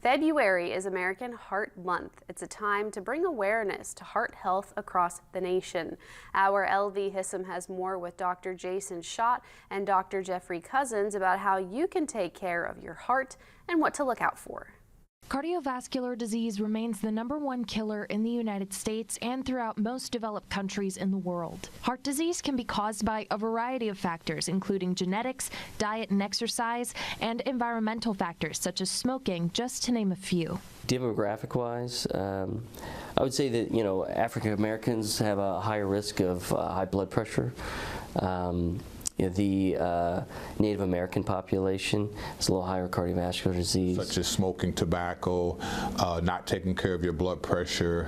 February is American Heart Month. It's a time to bring awareness to heart health across the nation. Our LV Hissam has more with Dr. Jason Schott and Dr. Jeffrey Cousins about how you can take care of your heart and what to look out for. Cardiovascular disease remains the #1 killer in the United States and throughout most developed countries in the world. Heart disease can be caused by a variety of factors, including genetics, diet and exercise, and environmental factors such as smoking, just to name a few. Demographic-wise, I would say that, African Americans have a higher risk of high blood pressure. The Native American population has a little higher cardiovascular disease. Such as smoking tobacco, not taking care of your blood pressure,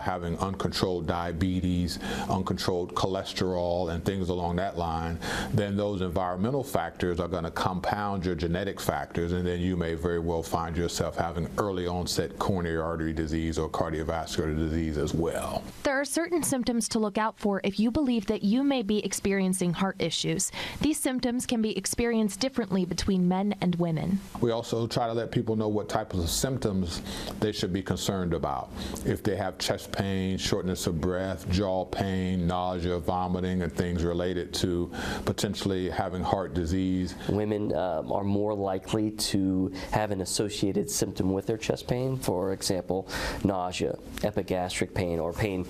having uncontrolled diabetes, uncontrolled cholesterol, and things along that line. Then those environmental factors are going to compound your genetic factors, and then you may very well find yourself having early onset coronary artery disease or cardiovascular disease as well. There are certain symptoms to look out for if you believe that you may be experiencing heart issues. These symptoms can be experienced differently between men and women. We also try to let people know what types of symptoms they should be concerned about. If they have chest pain, shortness of breath, jaw pain, nausea, vomiting, and things related to potentially having heart disease. Women are more likely to have an associated symptom with their chest pain, for example, nausea, epigastric pain, or pain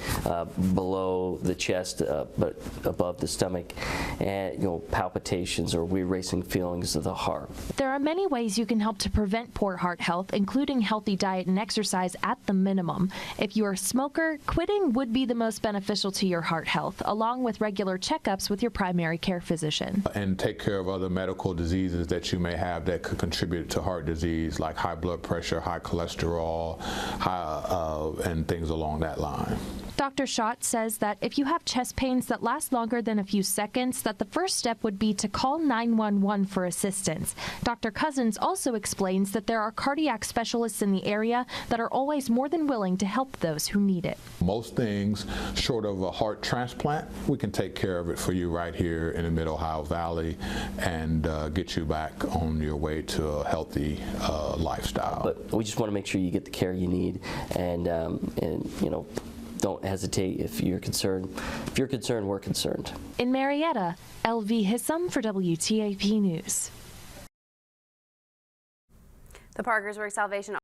below the chest but above the stomach, and palpitations or weird racing feelings of the heart. There are many ways you can help to prevent poor heart health, including healthy diet and exercise at the minimum. If you're a smoker, quitting would be the most beneficial to your heart health, along with regular checkups with your primary care physician. And take care of other medical diseases that you may have that could contribute to heart disease, like high blood pressure, high cholesterol, and things along that line. Dr. Schott says that if you have chest pains that last longer than a few seconds, that the first step would be to call 911 for assistance. Dr. Cousins also explains that there are cardiac specialists in the area that are always more than willing to help those who need it. Most things short of a heart transplant, we can take care of it for you right here in the Mid-Ohio Valley and get you back on your way to a healthy lifestyle. But we just want to make sure you get the care you need, and don't hesitate if you're concerned. If you're concerned, we're concerned. In Marietta, LV Hissam for WTAP News. The Parkersburg Salvation